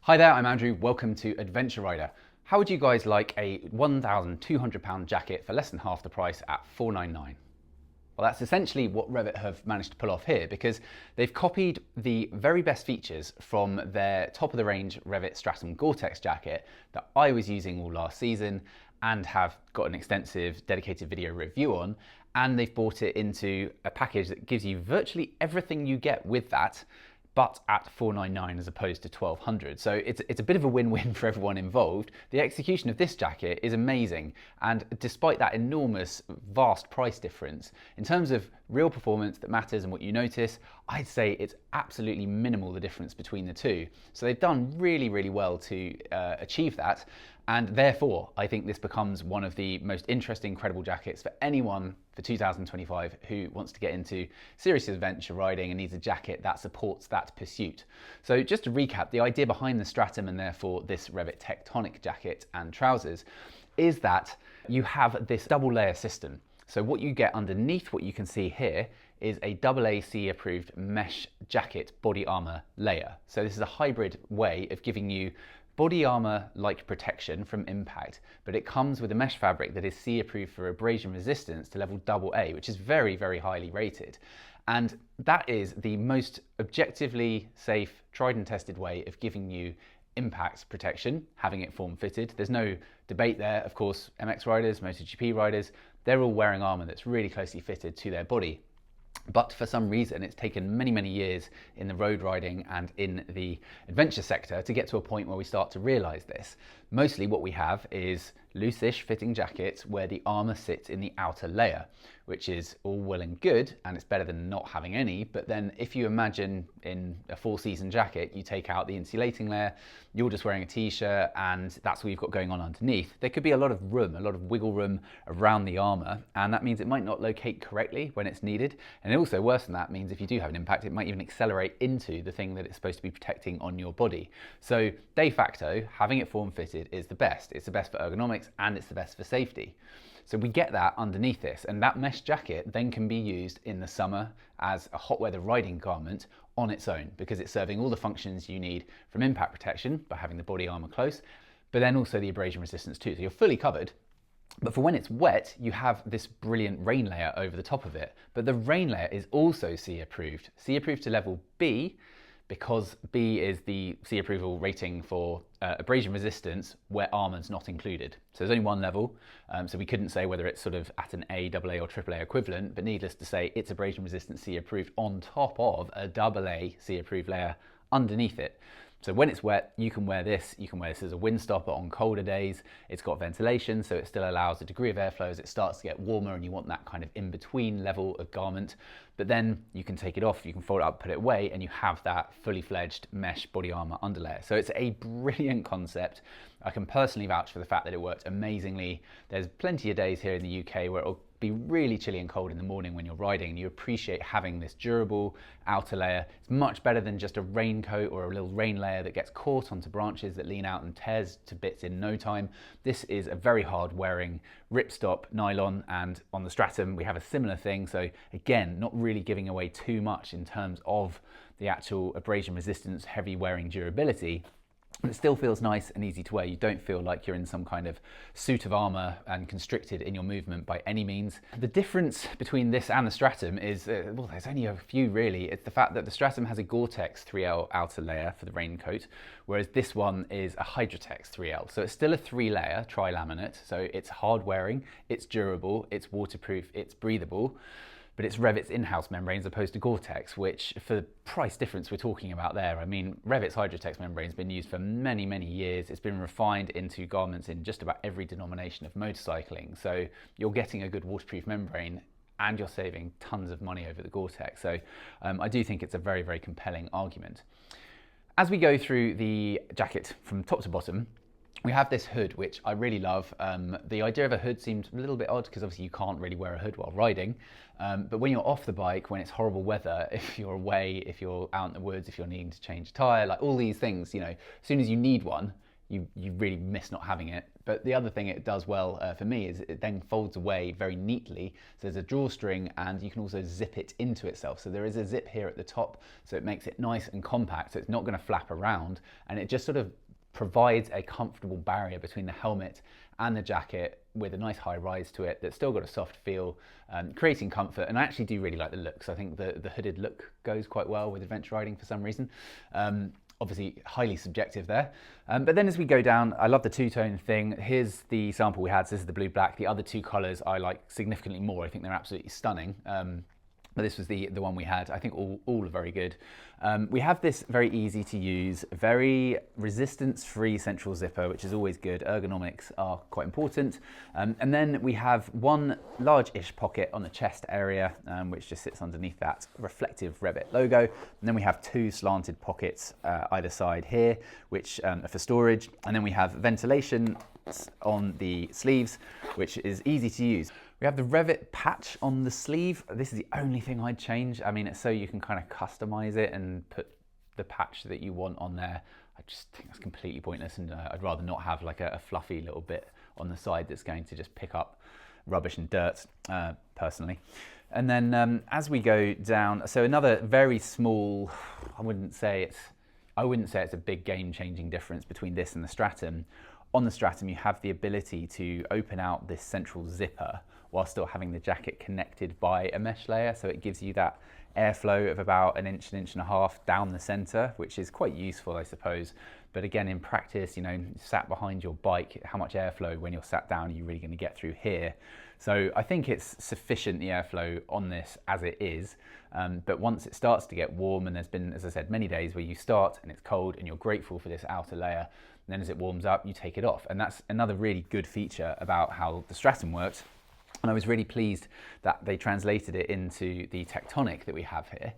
Hi there, I'm Andrew. Welcome to Adventure Rider. How would you guys like a £1,200 jacket for less than half the price at $499? Well, that's essentially what Rev'it have managed to pull off here, because they've copied the very best features from their top-of-the-range Rev'it Stratum Gore-tex jacket that I was using all last season and have got an extensive dedicated video review on, and they've brought it into a package that gives you virtually everything you get with that, but at $499 as opposed to $1,200. So it's a bit of a win-win for everyone involved. The execution of this jacket is amazing, and despite that enormous, vast price difference, in terms of real performance that matters and what you notice, I'd say it's absolutely minimal, the difference between the two. So they've done really, really well to achieve that, and therefore I think this becomes one of the most interesting, credible jackets for anyone for 2025 who wants to get into serious adventure riding and needs a jacket that supports that pursuit. So just to recap, the idea behind the Stratum and therefore this Rev'it Tectonic jacket and trousers is that you have this double layer system. So what you get underneath, what you can see here, is a AAC approved mesh jacket body armor layer. So this is a hybrid way of giving you body armor-like protection from impact, but it comes with a mesh fabric that is C approved for abrasion resistance to level AA, which is very, very highly rated. And that is the most objectively safe, tried and tested way of giving you impact protection, having it form-fitted. There's no debate there. Of course, MX riders, MotoGP riders, they're all wearing armor that's really closely fitted to their body. But for some reason, it's taken many, many years in the road riding and in the adventure sector to get to a point where we start to realize this. Mostly what we have is loose-ish fitting jackets where the armor sits in the outer layer, which is all well and good, and it's better than not having any. But then if you imagine in a four-season jacket, you take out the insulating layer, you're just wearing a t-shirt, and that's what you've got going on underneath. There could be a lot of room, a lot of wiggle room around the armor, and that means it might not locate correctly when it's needed. And also worse than that means if you do have an impact, it might even accelerate into the thing that it's supposed to be protecting on your body. So de facto, having it form-fitted is the best. It's the best for ergonomics and it's the best for safety. So we get that underneath this, and that mesh jacket then can be used in the summer as a hot weather riding garment on its own, because it's serving all the functions you need from impact protection by having the body armor close, but then also the abrasion resistance too. So you're fully covered. But for when it's wet, you have this brilliant rain layer over the top of it. But the rain layer is also C approved. C approved to level B, because B is the C approval rating for abrasion resistance where armor's not included. So there's only one level, so we couldn't say whether it's sort of at an A, AA or AAA equivalent, but needless to say, it's abrasion resistance C approved on top of a AA C approved layer underneath it. So when it's wet, you can wear this. You can wear this as a wind stopper on colder days. It's got ventilation, so it still allows a degree of airflow as it starts to get warmer, and you want that kind of in-between level of garment. But then you can take it off, you can fold it up, put it away, and you have that fully fledged mesh body armor underlayer. So it's a brilliant concept. I can personally vouch for the fact that it worked amazingly. There's plenty of days here in the UK where it'll be really chilly and cold in the morning when you're riding, and you appreciate having this durable outer layer. It's much better than just a raincoat or a little rain layer that gets caught onto branches that lean out and tears to bits in no time. This is a very hard wearing ripstop nylon, and on the Stratum we have a similar thing. So again, not really giving away too much in terms of the actual abrasion resistance, heavy wearing durability. But it still feels nice and easy to wear. You don't feel like you're in some kind of suit of armor and constricted in your movement by any means. The difference between this and the Stratum is, well, there's only a few really. It's the fact that the Stratum has a Gore-Tex 3L outer layer for the raincoat, whereas this one is a Hydrotex 3L. So it's still a 3-layer tri-laminate. So it's hard wearing, it's durable, it's waterproof, it's breathable. But it's Rev'it's in-house membrane as opposed to Gore-Tex, which for the price difference we're talking about there, I mean, Rev'it's Hydrotex membrane has been used for many, many years. It's been refined into garments in just about every denomination of motorcycling. So you're getting a good waterproof membrane and you're saving tons of money over the Gore-Tex. So I do think it's a very, very compelling argument. As we go through the jacket from top to bottom, we have this hood, which I really love. The idea of a hood seemed a little bit odd because obviously you can't really wear a hood while riding. But when you're off the bike, when it's horrible weather, if you're away, if you're out in the woods, if you're needing to change a tire, like all these things, you know, as soon as you need one, you really miss not having it. But the other thing it does well for me is it then folds away very neatly. So there's a drawstring, and you can also zip it into itself. So there is a zip here at the top, so it makes it nice and compact, so it's not going to flap around, and it just sort of provides a comfortable barrier between the helmet and the jacket with a nice high rise to it that's still got a soft feel, creating comfort. And I actually do really like the looks. I think the hooded look goes quite well with adventure riding for some reason. Obviously highly subjective there. But then as we go down, I love the two-tone thing. Here's the sample we had. So this is the blue-black. The other two colors I like significantly more. I think they're absolutely stunning. But this was the one we had. I think all are very good. We have this very easy to use, very resistance-free central zipper, which is always good. Ergonomics are quite important. And then we have one large-ish pocket on the chest area, which just sits underneath that reflective Rev'it logo. And then we have two slanted pockets either side here, which are for storage. And then we have ventilation on the sleeves, which is easy to use. We have the Rev'it patch on the sleeve. This is the only thing I'd change. I mean, it's so you can kind of customize it and put the patch that you want on there. I just think that's completely pointless, and I'd rather not have like a fluffy little bit on the side that's going to just pick up rubbish and dirt, personally. And then as we go down, so another very small, I wouldn't say it's a big game-changing difference between this and the Stratum. On the Stratum, you have the ability to open out this central zipper while still having the jacket connected by a mesh layer. So it gives you that airflow of about an inch and a half down the center, which is quite useful, I suppose. But again, in practice, you know, sat behind your bike, how much airflow when you're sat down are you really going to get through here? So I think it's sufficient, the airflow on this as it is. But once it starts to get warm, and there's been, as I said, many days where you start and it's cold and you're grateful for this outer layer, and then as it warms up, you take it off. And that's another really good feature about how the Stratum works. And I was really pleased that they translated it into the Tectonic that we have here,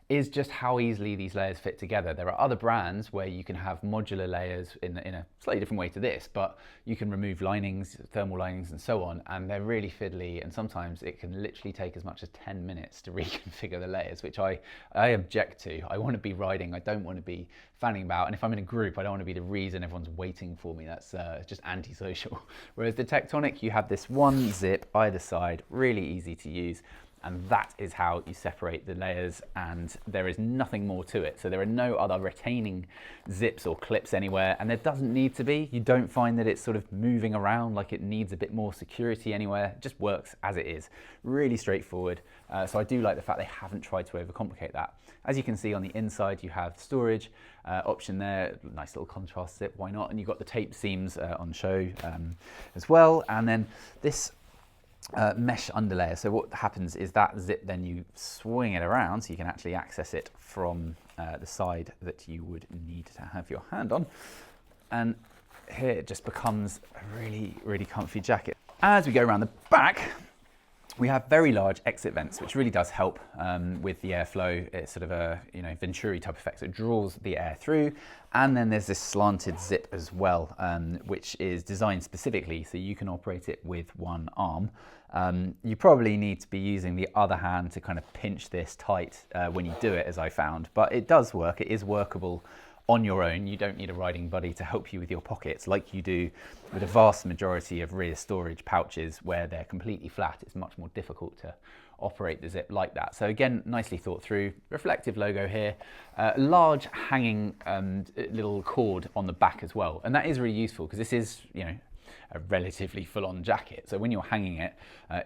is just how easily these layers fit together. There are other brands where you can have modular layers in a slightly different way to this, but you can remove linings, thermal linings and so on, and they're really fiddly, and sometimes it can literally take as much as 10 minutes to reconfigure the layers, which I object to. I want to be riding, I don't want to be fanning about, and if I'm in a group, I don't want to be the reason everyone's waiting for me. That's just antisocial. Whereas the Tectonic, you have this one zip either side, really easy to use. And that is how you separate the layers, and there is nothing more to it. So there are no other retaining zips or clips anywhere, and there doesn't need to be. You don't find that it's sort of moving around like it needs a bit more security anywhere. It just works as it is. Really straightforward. So I do like the fact they haven't tried to overcomplicate that. As you can see on the inside, you have storage option there, nice little contrast zip, why not? And you've got the tape seams on show as well. And then this mesh underlayer. So what happens is that zip, then you swing it around so you can actually access it from the side that you would need to have your hand on. And here it just becomes a really, really comfy jacket. As we go around the back, we have very large exit vents, which really does help with the airflow. It's sort of a Venturi type effect, so it draws the air through. And then there's this slanted zip as well, which is designed specifically so you can operate it with one arm. You probably need to be using the other hand to kind of pinch this tight when you do it, as I found, but it does work. It is workable on your own. You don't need a riding buddy to help you with your pockets like you do with a vast majority of rear storage pouches where they're completely flat. It's much more difficult to operate the zip like that. So again, nicely thought through. Reflective logo here, large hanging little cord on the back as well. And that is really useful because this is, a relatively full-on jacket. So when you're hanging it,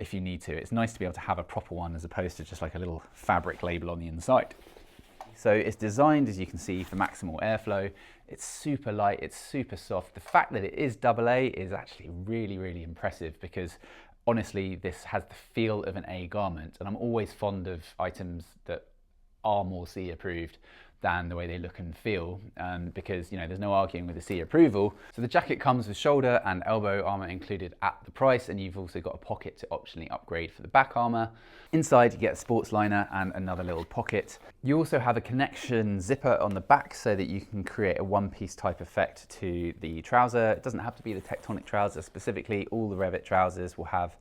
if you need to, it's nice to be able to have a proper one as opposed to just like a little fabric label on the inside. So it's designed, as you can see, for maximal airflow. It's super light, it's super soft. The fact that it is AA is actually really, really impressive because honestly, this has the feel of an A garment. And I'm always fond of items that are more C approved than the way they look and feel, because there's no arguing with the C approval. So the jacket comes with shoulder and elbow armor included at the price, and you've also got a pocket to optionally upgrade for the back armor. Inside you get a sports liner and another little pocket. You also have a connection zipper on the back so that you can create a one-piece type effect to the trouser. It doesn't have to be the Tectonic trouser specifically. All the Rev'it trousers will have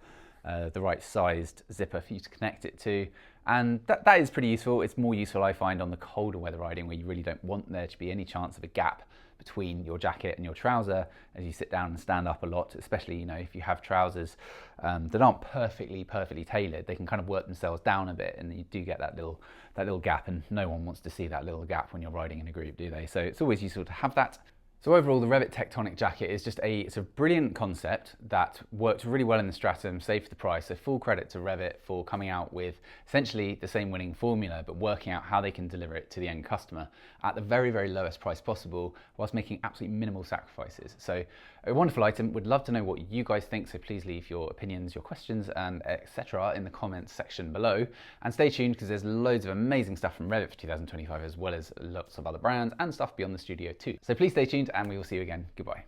the right sized zipper for you to connect it to. And that is pretty useful. It's more useful, I find, on the colder weather riding where you really don't want there to be any chance of a gap between your jacket and your trouser as you sit down and stand up a lot, especially, you know, if you have trousers that aren't perfectly tailored, they can kind of work themselves down a bit, and you do get that little gap, and no one wants to see that little gap when you're riding in a group, do they? So it's always useful to have that. So overall, the Rev'it Tectonic Jacket is just it's a brilliant concept that worked really well in the Stratum, saved the price. So full credit to Rev'it for coming out with essentially the same winning formula, but working out how they can deliver it to the end customer at the very, very lowest price possible, whilst making absolutely minimal sacrifices. So a wonderful item. Would love to know what you guys think. So please leave your opinions, your questions, and etc. in the comments section below. And stay tuned, because there's loads of amazing stuff from Rev'it for 2025, as well as lots of other brands and stuff beyond the studio too. So please stay tuned, and we will see you again. Goodbye.